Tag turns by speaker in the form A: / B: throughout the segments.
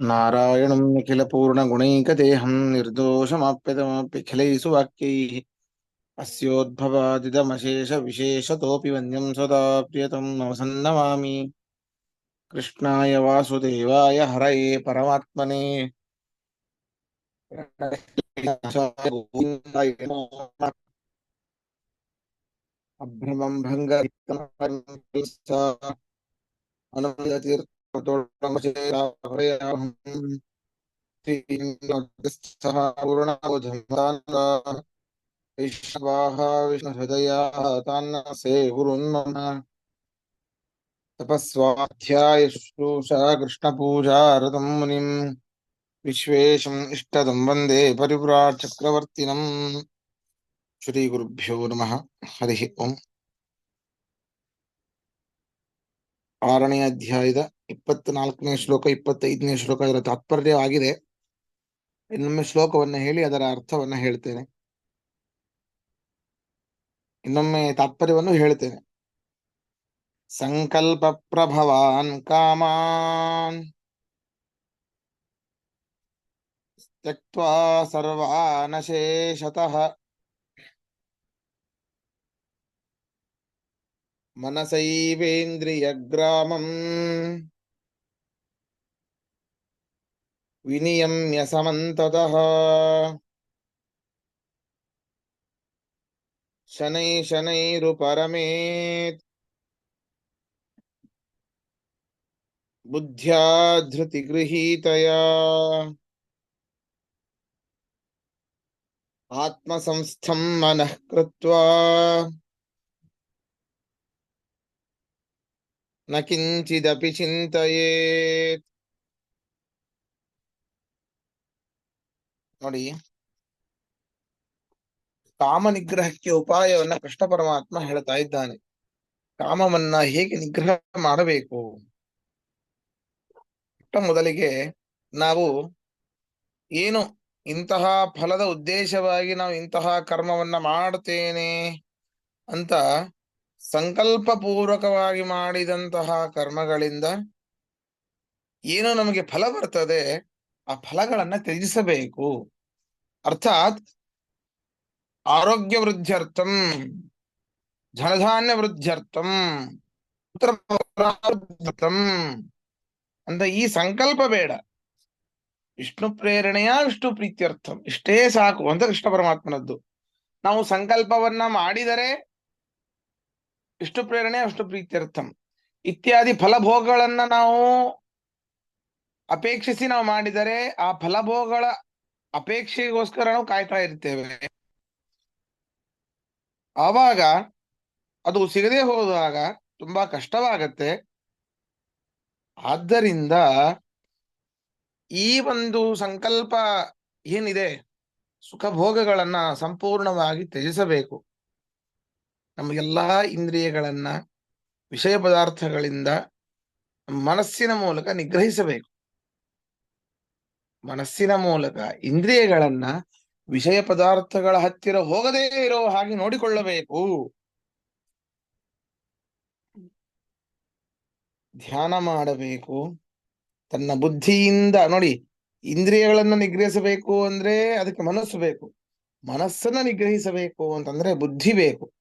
A: नारायणं निखिलपूर्णगुणैकदेहं निर्दोषमाप्यतमप्यखिलैः सुवाक्यैः अस्योद्भवादिदमशेषविशेषतोऽपि वन्द्यं सदा प्रियतं नमसन्नमामि। कृष्णाय वासुदेवाय हरये परमात्मने प्रणतक्लेशाय गोविन्दाय नमो नमः। अभ्रमं भङ्गरहितं अनन्ततीर्थतोषेहम् वैष्णवाः विष्णुहृदयाः तान्नसे गुरुन्मम तपस्वाध्याय शुश्रूषा कृष्णपूजारतं मुनिम् विश्वेशम् इष्टदं वन्दे परिव्राट् चक्रवर्तिनम्। श्रीगुरुभ्यो नमः। हरिः ओम्। 6ನೇ ಅಧ್ಯಾಯದ 24ನೇ ಶ್ಲೋಕ 25ನೇ ಶ್ಲೋಕ ಇದರ ತಾತ್ಪರ್ಯವಾಗಿದೆ. ಇನ್ನೊಮ್ಮೆ ಶ್ಲೋಕವನ್ನ ಹೇಳಿ ಅದರ ಅರ್ಥವನ್ನ ಹೇಳ್ತೇನೆ. ಇನ್ನೊಮ್ಮೆ ತಾತ್ಪರ್ಯವನ್ನು ಹೇಳ್ತೇನೆ. ಸಂಕಲ್ಪ ಪ್ರಭವಾನ್ ಕಾಮಾನ್ ತ್ಯಕ್ತ್ವಾ ಸರ್ವಾನಶೇಷತಃ ಮನಸೈವೇಂದ್ರಿಯಗ್ರಾಮಂ ವಿನಿಯಮ್ಯ ಸಮಂತತಃ ಶನೈ ಶನೈರುಪರಮೇತ್ ಬುದ್ಧ್ಯಾ ಧೃತಿಗೃಹೀತಯಾ ಆತ್ಮಸಂಸ್ಥಂ ಮನಃ ಕೃತ್ವಾ ನ ಕಿಂಚಿದಪಿ ಚಿಂತಯೇತ್. ನೋಡಿ, ಕಾಮ ನಿಗ್ರಹಕ್ಕೆ ಉಪಾಯವನ್ನ ಕೃಷ್ಣ ಪರಮಾತ್ಮ ಹೇಳ್ತಾ ಇದ್ದಾನೆ. ಕಾಮವನ್ನ ಹೇಗೆ ನಿಗ್ರಹ ಮಾಡಬೇಕು? ಮೊದಲಿಗೆ ನಾವು ಏನು ಇಂತಹ ಫಲದ ಉದ್ದೇಶವಾಗಿ ನಾವು ಇಂತಹ ಕರ್ಮವನ್ನ ಮಾಡ್ತೇನೆ ಅಂತ ಸಂಕಲ್ಪ ಪೂರ್ವಕವಾಗಿ ಮಾಡಿದಂತಹ ಕರ್ಮಗಳಿಂದ ಏನು ನಮಗೆ ಫಲ ಬರ್ತದೆ ಆ ಫಲಗಳನ್ನ ತ್ಯಜಿಸಬೇಕು. ಅರ್ಥಾತ್ ಆರೋಗ್ಯ ವೃದ್ಧ್ಯರ್ಥಂ, ಧನಧಾನ್ಯ ವೃದ್ಧ್ಯರ್ಥಂ, ಪುತ್ರ ಅಂತ ಈ ಸಂಕಲ್ಪ ಬೇಡ. ವಿಷ್ಣು ಪ್ರೇರಣೆಯ ವಿಷ್ಣು ಪ್ರೀತ್ಯರ್ಥಂ, ಇಷ್ಟೇ ಸಾಕು ಅಂತ ಕೃಷ್ಣ ಪರಮಾತ್ಮನದ್ದು. ನಾವು ಸಂಕಲ್ಪವನ್ನ ಮಾಡಿದರೆ ವಿಷ್ಣು ಪ್ರೇರಣೆಯ ವಿಷ್ಣು ಪ್ರೀತ್ಯರ್ಥಂ ಇತ್ಯಾದಿ ಫಲಭೋಗಗಳನ್ನ ನಾವು ಅಪೇಕ್ಷಿಸಿ ನಾವು ಮಾಡಿದರೆ ಆ ಫಲಭೋಗಗಳ ಅಪೇಕ್ಷೆಗೋಸ್ಕರ ನಾವು ಕಾಯ್ತಾ ಇರ್ತೇವೆ. ಆವಾಗ ಅದು ಸಿಗದೆ ಹೋದಾಗ ತುಂಬಾ ಕಷ್ಟವಾಗತ್ತೆ. ಆದ್ದರಿಂದ ಈ ಒಂದು ಸಂಕಲ್ಪ ಏನಿದೆ, ಸುಖ ಭೋಗಗಳನ್ನ ಸಂಪೂರ್ಣವಾಗಿ ತ್ಯಜಿಸಬೇಕು. ನಮಗೆಲ್ಲಾ ಇಂದ್ರಿಯಗಳನ್ನ ವಿಷಯ ಪದಾರ್ಥಗಳಿಂದ ಮನಸ್ಸಿನ ಮೂಲಕ ನಿಗ್ರಹಿಸಬೇಕು. ಮನಸ್ಸಿನ ಮೂಲಕ ಇಂದ್ರಿಯಗಳನ್ನ ವಿಷಯ ಪದಾರ್ಥಗಳ ಹತ್ತಿರ ಹೋಗದೇ ಇರೋ ಹಾಗೆ ನೋಡಿಕೊಳ್ಳಬೇಕು. ಧ್ಯಾನ ಮಾಡಬೇಕು. ತನ್ನ ಬುದ್ಧಿಯಿಂದ ನೋಡಿ, ಇಂದ್ರಿಯಗಳನ್ನ ನಿಗ್ರಹಿಸಬೇಕು ಅಂದ್ರೆ ಅದಕ್ಕೆ ಮನಸ್ಸು ಬೇಕು. ಮನಸ್ಸನ್ನ ನಿಗ್ರಹಿಸಬೇಕು ಅಂತಂದ್ರೆ ಬುದ್ಧಿ ಬೇಕು.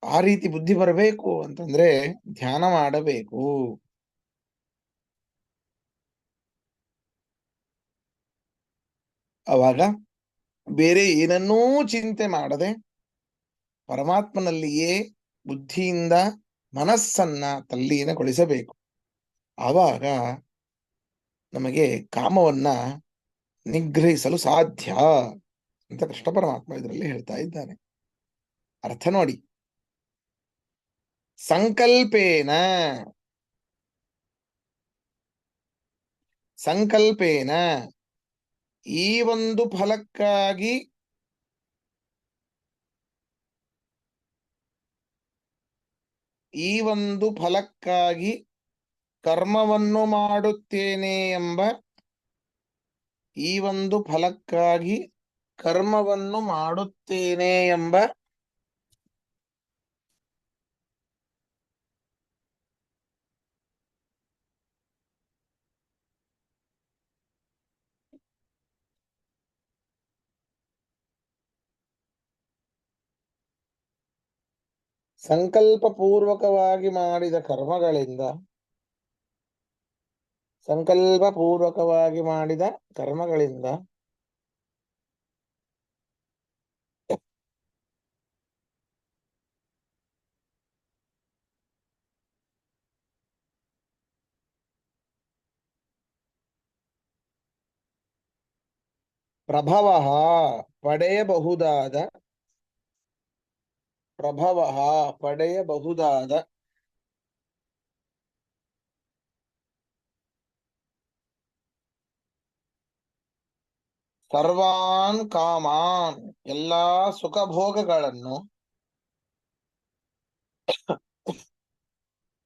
A: ಆ ರೀತಿ ಬುದ್ಧಿ ಬರಬೇಕು ಅಂತಂದ್ರೆ ಧ್ಯಾನ ಮಾಡಬೇಕು. ಅವಾಗ ಬೇರೆ ಏನನ್ನೂ ಚಿಂತೆ ಮಾಡದೆ ಪರಮಾತ್ಮನಲ್ಲಿಯೇ ಬುದ್ಧಿಯಿಂದ ಮನಸ್ಸನ್ನ ತಲ್ಲೀನಗೊಳಿಸಬೇಕು. ಆವಾಗ ನಮಗೆ ಕಾಮವನ್ನ ನಿಗ್ರಹಿಸಲು ಸಾಧ್ಯ ಅಂತ ಕೃಷ್ಣ ಪರಮಾತ್ಮ ಇದರಲ್ಲಿ ಹೇಳ್ತಾ ಇದ್ದಾನೆ. ಅರ್ಥ ನೋಡಿ, ಸಂಕಲ್ಪೇನ ಸಂಕಲ್ಪೇನ ಈ ಒಂದು ಫಲಕ್ಕಾಗಿ ಕರ್ಮವನ್ನು ಮಾಡುತ್ತೇನೆ ಎಂಬ ಈ ಒಂದು ಫಲಕ್ಕಾಗಿ ಕರ್ಮವನ್ನು ಮಾಡುತ್ತೇನೆ ಎಂಬ ಸಂಕಲ್ಪ ಪೂರ್ವಕವಾಗಿ ಮಾಡಿದ ಕರ್ಮಗಳಿಂದ ಸಂಕಲ್ಪ ಪೂರ್ವಕವಾಗಿ ಮಾಡಿದ ಕರ್ಮಗಳಿಂದ ಪ್ರಭವ ಪಡೆಯಬಹುದಾದ ಪ್ರಭವ ಪಡೆಯಬಹುದಾದ ಸರ್ವಾನ್ ಕಾಮಾನ್ ಎಲ್ಲಾ ಸುಖಭೋಗಗಳನ್ನು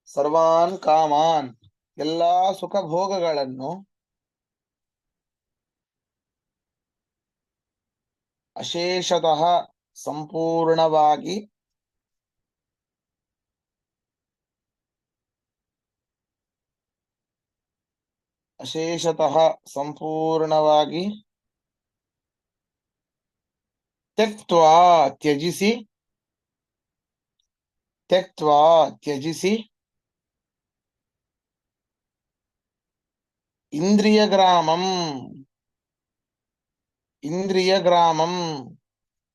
A: ಸರ್ವಾನ್ ಕಾಮಾನ್ ಎಲ್ಲಾ ಸುಖಭೋಗಗಳನ್ನು ಅಶೇಷತಃ ಸಂಪೂರ್ಣವಾಗಿ ಅಶೇಷತಃ ಸಂಪೂರ್ಣವಾಗಿ ತ್ಯಕ್ತ್ವಾ ತ್ಯಜಿಸಿ ತ್ಯಕ್ತ್ವಾ ತ್ಯಜಿಸಿ ಇಂದ್ರಿಯಗ್ರಾಮಂ ಇಂದ್ರಿಯಗ್ರಾಮಂ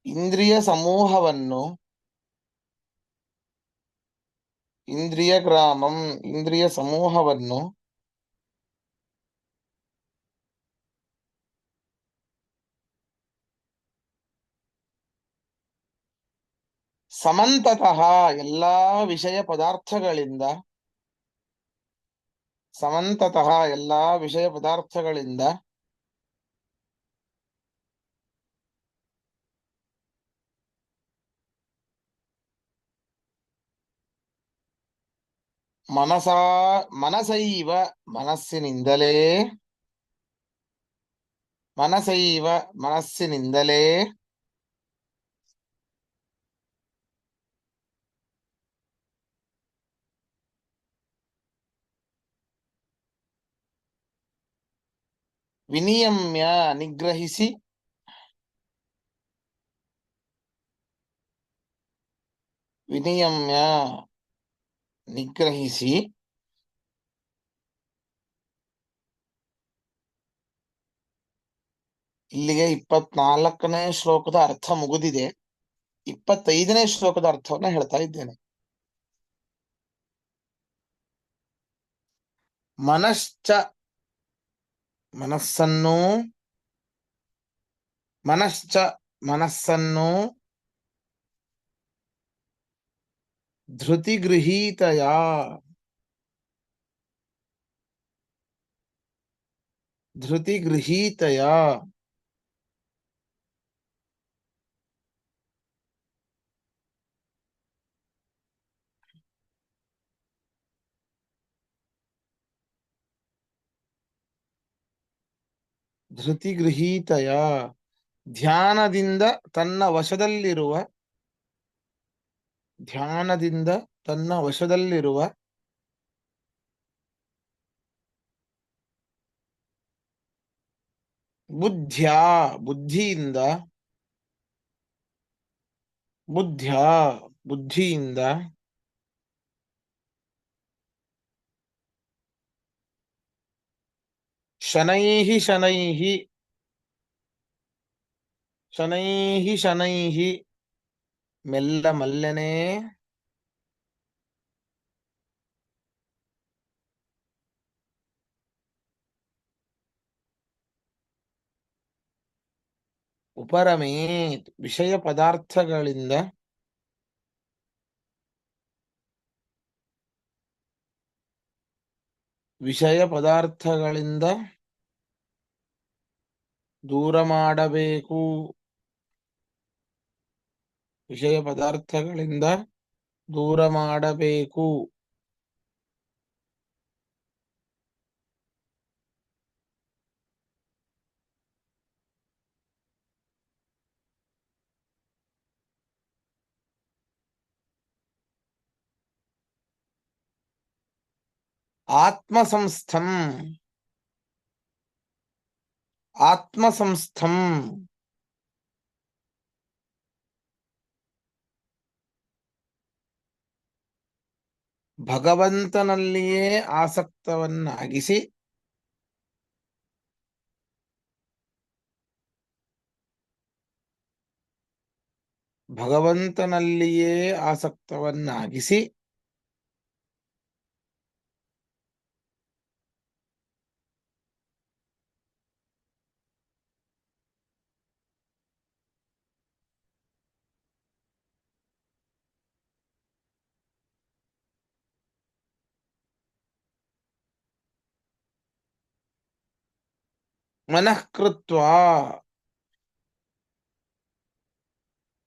A: ಇಂದ್ರಿಯ ಸಮೂಹವನ್ನು ಇಂದ್ರಿಯಗ್ರಾಮಂ ಇಂದ್ರಿಯ ಸಮೂಹವನ್ನು ಸಮಂತತಃ ಎಲ್ಲಾ ವಿಷಯ ಪದಾರ್ಥಗಳಿಂದ ಸಮಂತತಃ ಎಲ್ಲಾ ವಿಷಯ ಪದಾರ್ಥಗಳಿಂದ ಮನಸಾ ಮನಸೈವ ಮನಸ್ಸಿನಿಂದಲೇ ಮನಸೈವ ಮನಸ್ಸಿನಿಂದಲೇ ವಿನಿಯಮ್ಯ ನಿಗ್ರಹಿಸಿ ವಿನಿಯಮ್ಯ ನಿಗ್ರಹಿಸಿ ಇಲ್ಲಿಗೆ 24ನೇ ಶ್ಲೋಕದ ಅರ್ಥ ಮುಗಿದಿದೆ. 25ನೇ ಶ್ಲೋಕದ ಅರ್ಥವನ್ನ ಹೇಳ್ತಾ ಇದ್ದೇನೆ. ಮನಶ್ಚ ಮನಸ್ಸನ್ನು ಮನಶ್ಚ ಮನಸ್ಸನ್ನು ಧೃತಿಗೃಹೀತಯ ಧೃತಿಗೃಹೀತಯ ಧೃತಿಗೃಹೀತಯ ಧ್ಯಾನದಿಂದ ತನ್ನ ವಶದಲ್ಲಿರುವ ಧ್ಯಾನದಿಂದ ತನ್ನ ವಶದಲ್ಲಿರುವ ಬುದ್ಧ್ಯಾ ಬುದ್ಧಿಯಿಂದ ಬುದ್ಧ್ಯಾ ಬುದ್ಧಿಯಿಂದ ಶನೈಹಿ ಶನೈಹಿ ಶನೈಹಿ ಶನೈಹಿ ಮೆಲ್ಲ ಮಲ್ಲನೆ ಉಪರಮೇತ್ ವಿಷಯ ಪದಾರ್ಥಗಳಿಂದ ವಿಷಯ ಪದಾರ್ಥಗಳಿಂದ ದೂರ ಮಾಡಬೇಕು ವಿಷಯ ಪದಾರ್ಥಗಳಿಂದ ದೂರ ಮಾಡಬೇಕು ಆತ್ಮಸಂಸ್ಥಂ ಆತ್ಮಸಂಸ್ಥಂ ಭಗವಂತನಲ್ಲಿಯೇ ಆಸಕ್ತವನ್ನಾಗಿಸಿ ಭಗವಂತನಲ್ಲಿಯೇ ಆಸಕ್ತವನ್ನಾಗಿಸಿ ಮನಃಕೃತ್ವ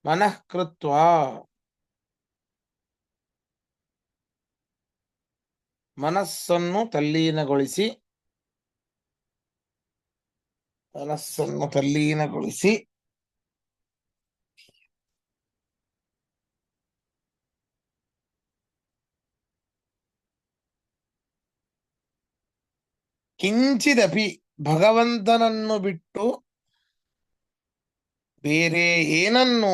A: ಮನಃಕೃತ್ವ ಮನಸ್ಸನ್ನು ತಲ್ಲೀನಗೊಳಿಸಿ ಮನಸ್ಸನ್ನು ತಲ್ಲೀನಗೊಳಿಸಿ ಕಿಂಚಿದಪಿ ಭಗವಂತನನ್ನು ಬಿಟ್ಟು ಬೇರೆ ಏನನ್ನು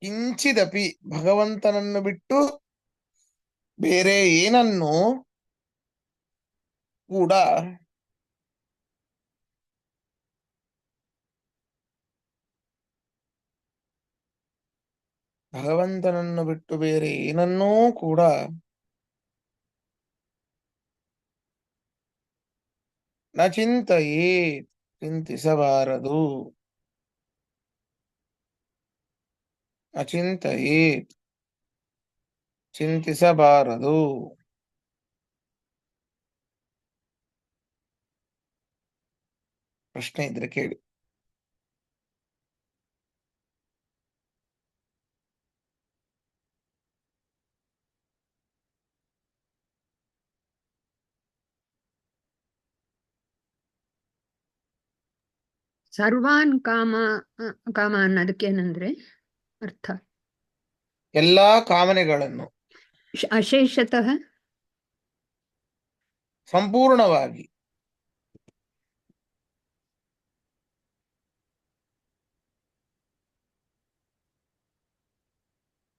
A: ಕಿಂಚಿದಪಿ ಭಗವಂತನನ್ನು ಬಿಟ್ಟು ಬೇರೆ ಏನನ್ನು ಕೂಡ ಭಗವಂತನನ್ನು ಬಿಟ್ಟು ಬೇರೆ ಏನನ್ನೂ ಕೂಡ ನ ಚಿಂತೆಯೇ ಚಿಂತಿಸಬಾರದು ಅಚಿಂತೆಯೇ ಚಿಂತಿಸಬಾರದು. ಪ್ರಶ್ನೆ ಇದ್ರೆ ಕೇಳಿ.
B: ಸರ್ವಾನ್ ಕಾಮ ಅನ್ನೋದಕ್ಕೇನಂದ್ರೆ ಅರ್ಥ?
A: ಎಲ್ಲಾ ಕಾಮನೆಗಳನ್ನು
B: ಅಶೇಷತಃ
A: ಸಂಪೂರ್ಣವಾಗಿ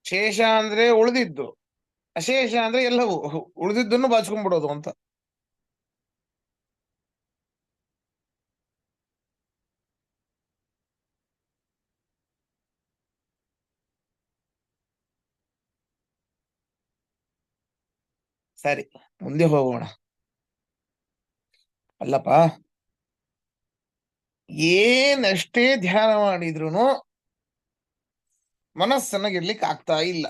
A: ಶೇಷ ಅಂದ್ರೆ ಉಳಿದಿದ್ದು, ಅಶೇಷ ಅಂದ್ರೆ ಎಲ್ಲವೂ ಉಳಿದಿದ್ದನ್ನು ಬಾಚ್ಕೊಂಡ್ಬಿಡೋದು ಅಂತ. ಸರಿ, ಮುಂದೆ ಹೋಗೋಣ. ಅಲ್ಲಪ್ಪ, ಏನಷ್ಟೇ ಧ್ಯಾನ ಮಾಡಿದ್ರು ಮನಸ್ಸನ್ನ ಗೆಲ್ಲಿಕ್ ಆಗ್ತಾ ಇಲ್ಲ.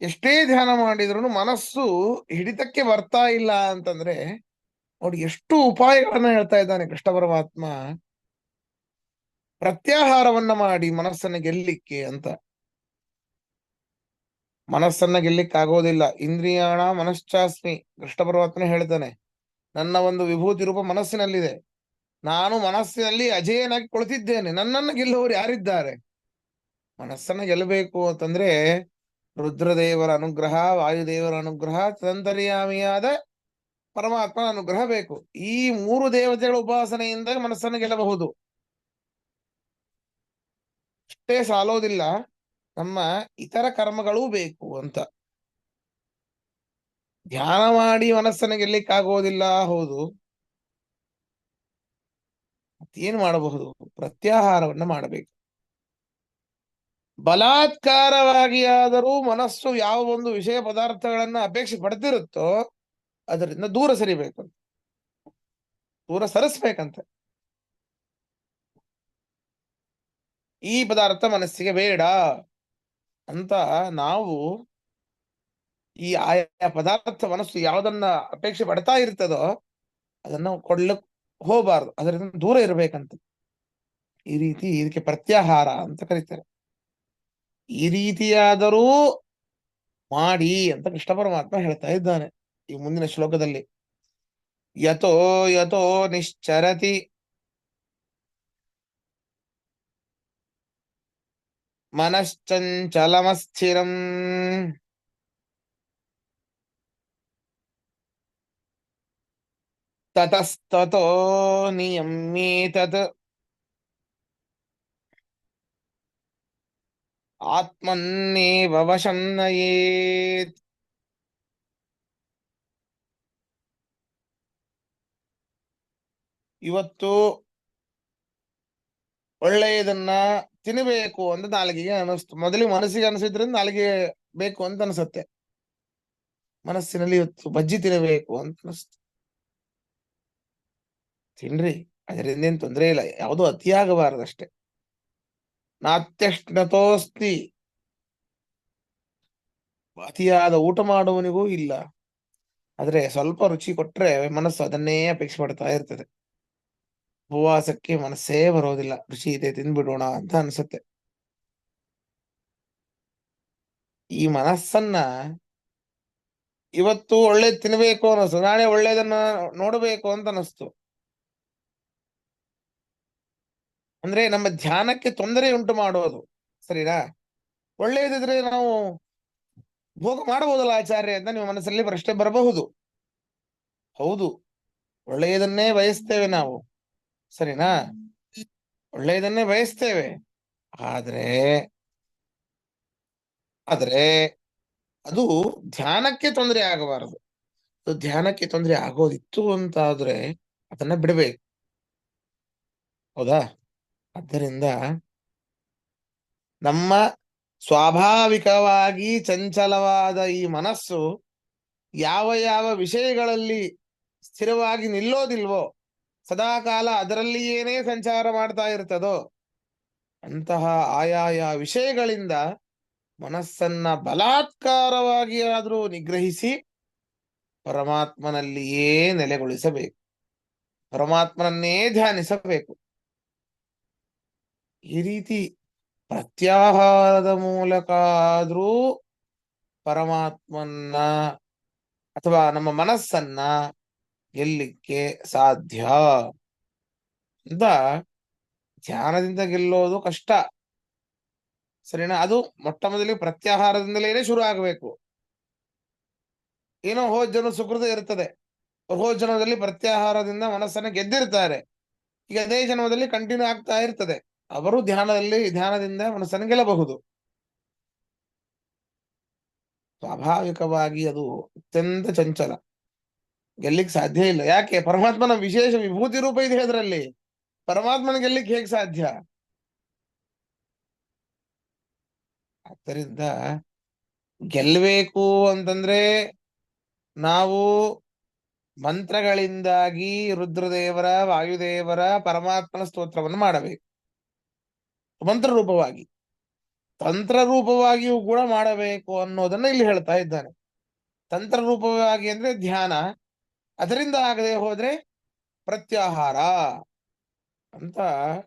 A: ಎಷ್ಟೇ ಧ್ಯಾನ ಮಾಡಿದ್ರು ಮನಸ್ಸು ಹಿಡಿತಕ್ಕೆ ಬರ್ತಾ ಇಲ್ಲ ಅಂತಂದ್ರೆ ನೋಡಿ, ಎಷ್ಟು ಉಪಾಯಗಳನ್ನ ಹೇಳ್ತಾ ಇದ್ದಾನೆ ಕೃಷ್ಣ ಪರಮಾತ್ಮ ಪ್ರತ್ಯಾಹಾರವನ್ನ ಮಾಡಿ ಮನಸ್ಸನ್ನ ಗೆಲ್ಲಿಕ್ಕೆ ಅಂತ. ಮನಸ್ಸನ್ನ ಗೆಲ್ಲಿಕ್ಕಾಗೋದಿಲ್ಲ. ಇಂದ್ರಿಯಾಣ ಮನಶ್ಚಾಸ್ಮಿ, ಕೃಷ್ಣ ಪರಮಾತ್ಮನೇ ಹೇಳ್ತಾನೆ, ನನ್ನ ಒಂದು ವಿಭೂತಿ ರೂಪ ಮನಸ್ಸಿನಲ್ಲಿದೆ, ನಾನು ಮನಸ್ಸಿನಲ್ಲಿ ಅಜೇಯನಾಗಿ ಕುಳಿತಿದ್ದೇನೆ, ನನ್ನನ್ನು ಗೆಲ್ಲುವವರು ಯಾರಿದ್ದಾರೆ? ಮನಸ್ಸನ್ನ ಗೆಲ್ಲಬೇಕು ಅಂತಂದ್ರೆ ರುದ್ರದೇವರ ಅನುಗ್ರಹ, ವಾಯುದೇವರ ಅನುಗ್ರಹ, ತದಂತರ್ಯಾಮಿಯಾದ ಪರಮಾತ್ಮನ ಅನುಗ್ರಹ ಬೇಕು. ಈ ಮೂರು ದೇವತೆಗಳ ಉಪಾಸನೆಯಿಂದ ಮನಸ್ಸನ್ನು ಗೆಲ್ಲಬಹುದು. ಅಷ್ಟೇ ಸಾಲೋದಿಲ್ಲ, ನಮ್ಮ ಇತರ ಕರ್ಮಗಳೂ ಬೇಕು ಅಂತ. ಧ್ಯಾನ ಮಾಡಿ ಮನಸ್ಸನ್ನು ಗೆಲ್ಲಿಕ್ಕಾಗೋದಿಲ್ಲ, ಹೌದು. ಮತ್ತೇನು ಮಾಡಬಹುದು? ಪ್ರತ್ಯಾಹಾರವನ್ನ ಮಾಡಬೇಕು. ಬಲಾತ್ಕಾರವಾಗಿ ಆದರೂ ಮನಸ್ಸು ಯಾವ ಒಂದು ವಿಷಯ ಪದಾರ್ಥಗಳನ್ನ ಅಪೇಕ್ಷೆ ಪಡ್ತಿರುತ್ತೋ ಅದರಿಂದ ದೂರ ಸರಿಬೇಕು, ದೂರ ಸರಿಸ್ಬೇಕಂತೆ. ಈ ಪದಾರ್ಥ ಮನಸ್ಸಿಗೆ ಬೇಡ ಅಂತ ನಾವು ಈ ಆಯಾ ಪದಾರ್ಥ ಮನಸ್ಸು ಯಾವುದನ್ನ ಅಪೇಕ್ಷೆ ಪಡ್ತಾ ಇರ್ತದೋ ಅದನ್ನ ಕೊಡ್ಲಿಕ್ ಹೋಗಬಾರ್ದು, ಅದರಿಂದ ದೂರ ಇರಬೇಕಂತ. ಈ ರೀತಿ ಇದಕ್ಕೆ ಪ್ರತ್ಯಾಹಾರ ಅಂತ ಕರೀತಾರೆ. ಈ ರೀತಿಯಾದರೂ ಮಾಡಿ ಅಂತ ಕೃಷ್ಣ ಪರಮಾತ್ಮ ಹೇಳ್ತಾ ಇದ್ದಾನೆ ಈ ಮುಂದಿನ ಶ್ಲೋಕದಲ್ಲಿ. ಯತೋ ಯತೋ ನಿಶ್ಚರತಿ ಮನಶ್ಚಂಚಲಮಸ್ಥಿರಂ ತತಸ್ತತೋ ನಿಯಮ್ಯೇತತ್ ಆತ್ಮನ್ನೇವ ವಶಂ ನಯೇತ್. ಇವತ್ತು ಒಳ್ಳೆಯದನ್ನ ತಿನ್ನಬೇಕು ಅಂತ ನಾಲಿಗೆಗೆ ಅನಿಸ್ತು. ಮೊದಲಿಗೆ ಮನಸ್ಸಿಗೆ ಅನಿಸಿದ್ರಿಂದ ನಾಲಿಗೆ ಬೇಕು ಅಂತ ಅನ್ಸತ್ತೆ. ಮನಸ್ಸಿನಲ್ಲಿ ಇವತ್ತು ಬಜ್ಜಿ ತಿನ್ನಬೇಕು ಅಂತ ಅನಿಸ್ತು. ತಿನ್ರಿ, ಅದರಿಂದ ಏನ್ ತೊಂದರೆ ಇಲ್ಲ, ಯಾವುದೂ ಅತಿಯಾಗಬಾರದಷ್ಟೇ. ನಾತ್ಯಶ್ನತೋಸ್ತಿ, ಅತಿಯಾದ ಊಟ ಮಾಡುವವನಿಗೂ ಇಲ್ಲ. ಆದ್ರೆ ಸ್ವಲ್ಪ ರುಚಿ ಕೊಟ್ರೆ ಮನಸ್ಸು ಅದನ್ನೇ ಅಪೇಕ್ಷೆ ಪಡ್ತಾ ಇರ್ತದೆ. ಉಪವಾಸಕ್ಕೆ ಮನಸ್ಸೇ ಬರೋದಿಲ್ಲ, ರುಚಿ ಇದೆ ತಿಂದ್ಬಿಡೋಣ ಅಂತ ಅನ್ಸುತ್ತೆ. ಈ ಮನಸ್ಸನ್ನ ಇವತ್ತು ಒಳ್ಳೇದ್ ತಿನ್ಬೇಕು ಅನ್ನಿಸ್ತು, ನಾಳೆ ಒಳ್ಳೇದನ್ನ ನೋಡಬೇಕು ಅಂತ ಅನಿಸ್ತು. ಅಂದ್ರೆ ನಮ್ಮ ಧ್ಯಾನಕ್ಕೆ ತೊಂದರೆ ಉಂಟು ಮಾಡೋದು, ಸರಿನಾ? ಒಳ್ಳೇದಿದ್ರೆ ನಾವು ಭೋಗ ಮಾಡಬಹುದಲ್ಲ ಆಚಾರ್ಯ ಅಂತ ನಿಮ್ಮ ಮನಸ್ಸಲ್ಲಿ ಪ್ರಶ್ನೆ ಬರಬಹುದು. ಹೌದು, ಒಳ್ಳೆಯದನ್ನೇ ಬಯಸ್ತೇವೆ ನಾವು, ಸರಿನಾ? ಒಳ್ಳೆಯದನ್ನೇ ಬಯಸ್ತೇವೆ. ಆದ್ರೆ ಆದ್ರೆ ಅದು ಧ್ಯಾನಕ್ಕೆ ತೊಂದರೆ ಆಗಬಾರದು. ಅದು ಧ್ಯಾನಕ್ಕೆ ತೊಂದರೆ ಆಗೋದಿತ್ತು ಅಂತಾದ್ರೆ ಅದನ್ನ ಬಿಡಬೇಕು, ಹೌದಾ? ಆದ್ದರಿಂದ ನಮ್ಮ ಸ್ವಾಭಾವಿಕವಾಗಿ ಚಂಚಲವಾದ ಈ ಮನಸ್ಸು ಯಾವ ಯಾವ ವಿಷಯಗಳಲ್ಲಿ ಸ್ಥಿರವಾಗಿ ನಿಲ್ಲೋದಿಲ್ವೋ, ಸದಾಕಾಲ ಅದರಲ್ಲಿಯೇನೇ ಸಂಚಾರ ಮಾಡ್ತಾ ಇರ್ತದೋ, ಅಂತಹ ಆಯಾಯ ವಿಷಯಗಳಿಂದ ಮನಸ್ಸನ್ನ ಬಲಾತ್ಕಾರವಾಗಿ ಆದರೂ ನಿಗ್ರಹಿಸಿ ಪರಮಾತ್ಮನಲ್ಲಿಯೇ ನೆಲೆಗೊಳಿಸಬೇಕು, ಪರಮಾತ್ಮನನ್ನೇ ಧ್ಯಾನಿಸಬೇಕು. ಈ ರೀತಿ ಪ್ರತ್ಯಾಹಾರದ ಮೂಲಕ ಆದ್ರೂ ಪರಮಾತ್ಮನ್ನ ಅಥವಾ ನಮ್ಮ ಮನಸ್ಸನ್ನ ಗೆಲ್ಲಿಕ್ಕೆ ಸಾಧ್ಯ ಅಂತ. ಧ್ಯಾನದಿಂದ ಗೆಲ್ಲೋದು ಕಷ್ಟ, ಸರಿನಾ? ಅದು ಮೊಟ್ಟ ಮೊದಲಿಗೆ ಪ್ರತ್ಯಾಹಾರದಿಂದಲೇ ಶುರು ಆಗಬೇಕು. ಏನೋ ಹೋದ್ ಜನ ಸುಕೃತ ಇರ್ತದೆ, ಹೋದ್ ಜನ್ಮದಲ್ಲಿ ಪ್ರತ್ಯಾಹಾರದಿಂದ ಮನಸ್ಸನ್ನ ಗೆದ್ದಿರ್ತಾರೆ, ಈಗ ಅದೇ ಜನ್ಮದಲ್ಲಿ ಕಂಟಿನ್ಯೂ ಆಗ್ತಾ ಇರ್ತದೆ. ಅವರು ಧ್ಯಾನದಿಂದ ಮನಸ್ಸನ್ನು ಗೆಲ್ಲಬಹುದು. ಸ್ವಾಭಾವಿಕವಾಗಿ ಅದು ಅತ್ಯಂತ ಚಂಚಲ, ಗೆಲ್ಲಿಕ್ ಸಾಧ್ಯ ಇಲ್ಲ. ಯಾಕೆ? ಪರಮಾತ್ಮನ ವಿಶೇಷ ವಿಭೂತಿ ರೂಪ ಇದೆ ಅದರಲ್ಲಿ, ಪರಮಾತ್ಮನ ಗೆಲ್ಲಿಕ್ ಹೇಗ್ ಸಾಧ್ಯ? ಆದ್ದರಿಂದ ಗೆಲ್ಲಬೇಕು ಅಂತಂದ್ರೆ ನಾವು ಮಂತ್ರಗಳಿಂದಾಗಿ ರುದ್ರದೇವರ, ವಾಯುದೇವರ, ಪರಮಾತ್ಮನ ಸ್ತೋತ್ರವನ್ನು ಮಾಡಬೇಕು ಮಂತ್ರ ರೂಪವಾಗಿ. ತಂತ್ರ ರೂಪವಾಗಿಯೂ ಕೂಡ ಮಾಡಬೇಕು ಅನ್ನೋದನ್ನ ಇಲ್ಲಿ ಹೇಳ್ತಾ ಇದ್ದಾನೆ. ತಂತ್ರ ರೂಪವಾಗಿ ಅಂದ್ರೆ ಧ್ಯಾನ, ಅದರಿಂದ ಆಗದೆ ಹೋದ್ರೆ ಪ್ರತ್ಯಾಹಾರ ಅಂತ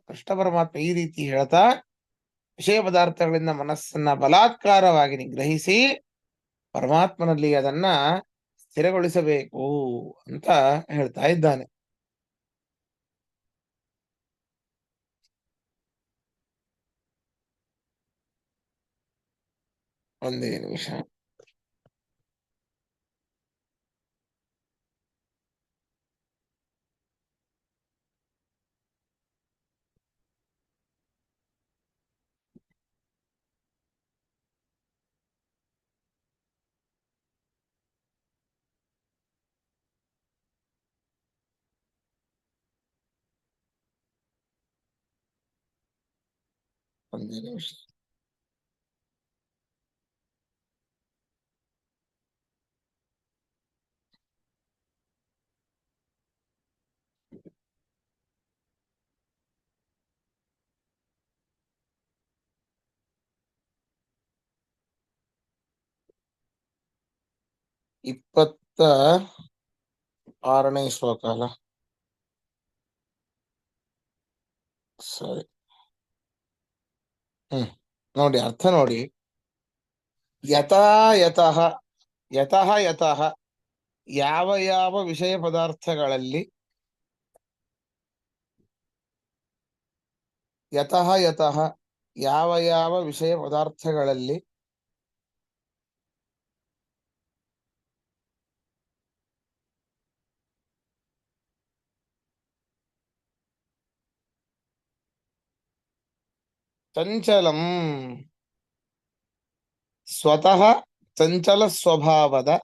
A: ಕೃಷ್ಣ ಪರಮಾತ್ಮ ಈ ರೀತಿ ಹೇಳ್ತಾ ವಿಷಯ ಪದಾರ್ಥಗಳಿಂದ ಮನಸ್ಸನ್ನ ಬಲಾತ್ಕಾರವಾಗಿ ನಿಗ್ರಹಿಸಿ ಪರಮಾತ್ಮನಲ್ಲಿ ಅದನ್ನ ಸ್ಥಿರಗೊಳಿಸಬೇಕು ಅಂತ ಹೇಳ್ತಾ ಇದ್ದಾನೆ. ಒಂದೇ ನಿಮಿಷ. ಒಂದೇ ನಿಮಿಷ. ಇಪ್ಪತ್ತ 6ನೇ ಶ್ಲೋಕ ಅಲ್ಲ? ಸರಿ. ನೋಡಿ, ಅರ್ಥ ನೋಡಿ. ಯಥಾ ಯತಃ, ಯತಃ ಯತಃ, ಯಾವ ಯಾವ ವಿಷಯ ಪದಾರ್ಥಗಳಲ್ಲಿ, ಯತಃ ಯತಃ, ಯಾವ ಯಾವ ವಿಷಯ ಪದಾರ್ಥಗಳಲ್ಲಿ ಚಂಚಲಂ, ಸ್ವತಃ ಚಂಚಲ ಸ್ವಭಾವದ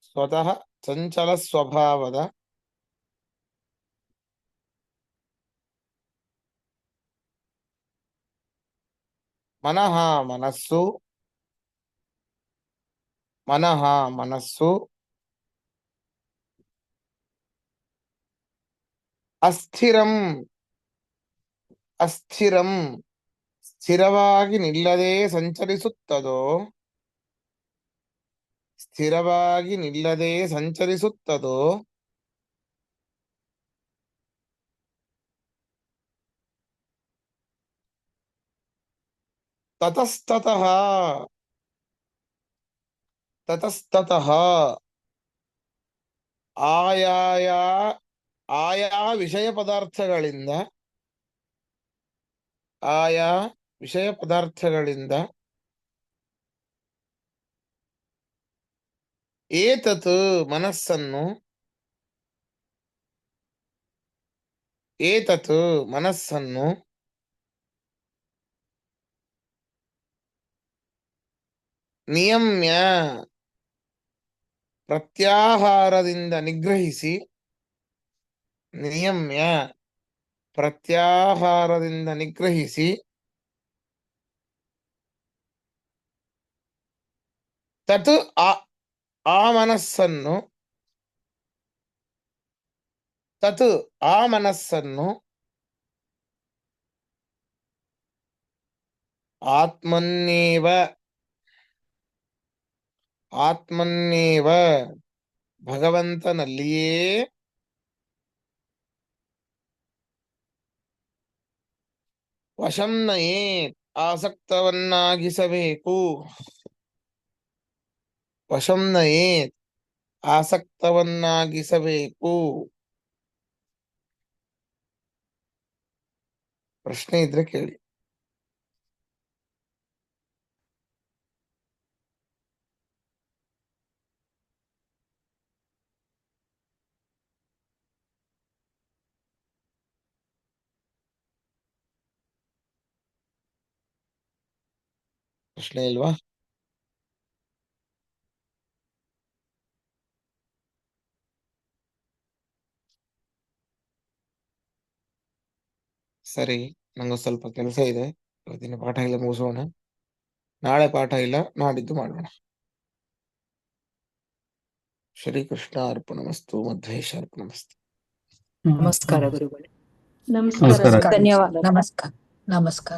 A: ಸ್ವತಃ ಚಂಚಲ ಸ್ವಭಾವದ ಮನಃ ಮನಸ್ಸು ಮನಃ ಮನಸ್ಸು ಅಸ್ಥಿರಂ ಅಸ್ಥಿರಂ ಸ್ಥಿರವಾಗಿ ನಿಲ್ಲದೆ ಸಂಚರಿಸುತ್ತದೋ ಸ್ಥಿರವಾಗಿ ನಿಲ್ಲದೆ ಸಂಚರಿಸುತ್ತದೋ ತತಸ್ತತಃ ತತಸ್ತತಃ ಆಯಾಯ ಆಯಾ ವಿಷಯ ಪದಾರ್ಥಗಳಿಂದ ಆಯಾ ವಿಷಯ ಪದಾರ್ಥಗಳಿಂದ ಏತತ್ ಮನಸ್ಸನ್ನು ಏತತ್ ಮನಸ್ಸನ್ನು ನಿಯಮ್ಯ ಪ್ರತ್ಯಾಹಾರದಿಂದ ನಿಗ್ರಹಿಸಿ ನಿಯಮ್ಯ ಪ್ರತ್ಯಾಹಾರದಿಂದ ನಿಗ್ರಹಿಸಿ ತತ್ ಆ ಆ ಮನಸ್ಸನ್ನು ತತ್ ಆ ಮನಸ್ಸನ್ನು ಆತ್ಮನ್ನೇವ ಆತ್ಮನ್ನೇವ ಭಗವಂತನಲ್ಲಿಯೇ ವಶಂನಯೇ ಆಸಕ್ತವನ್ನಾಗಿಸಬೇಕು ವಶಂನಯೇ ಆಸಕ್ತವನ್ನಾಗಿಸಬೇಕು. ಪ್ರಶ್ನೆ ಇದ್ರೆ ಕೇಳಿ. ಪ್ರಶ್ನೆ ಇಲ್ವಾ? ಸರಿ, ನಂಗೆ ಸ್ವಲ್ಪ ಕೆಲಸ ಇದೆ. ಇವತ್ತಿನ ಪಾಠ ಇಲ್ಲ, ಮುಗಿಸೋಣ. ನಾಳೆ ಪಾಠ ಇಲ್ಲ, ನಾಡಿದ್ದು ಮಾಡೋಣ. ಶ್ರೀಕೃಷ್ಣ ಅರ್ಪಣಮಸ್ತು. ಮಧ್ವೇಶ ಅರ್ಪಣಮಸ್ತು.
C: ನಮಸ್ಕಾರ ಗುರುಗಳೇ.
D: ನಮಸ್ಕಾರ.
C: ಧನ್ಯವಾದ. ನಮಸ್ಕಾರ. ನಮಸ್ಕಾರ.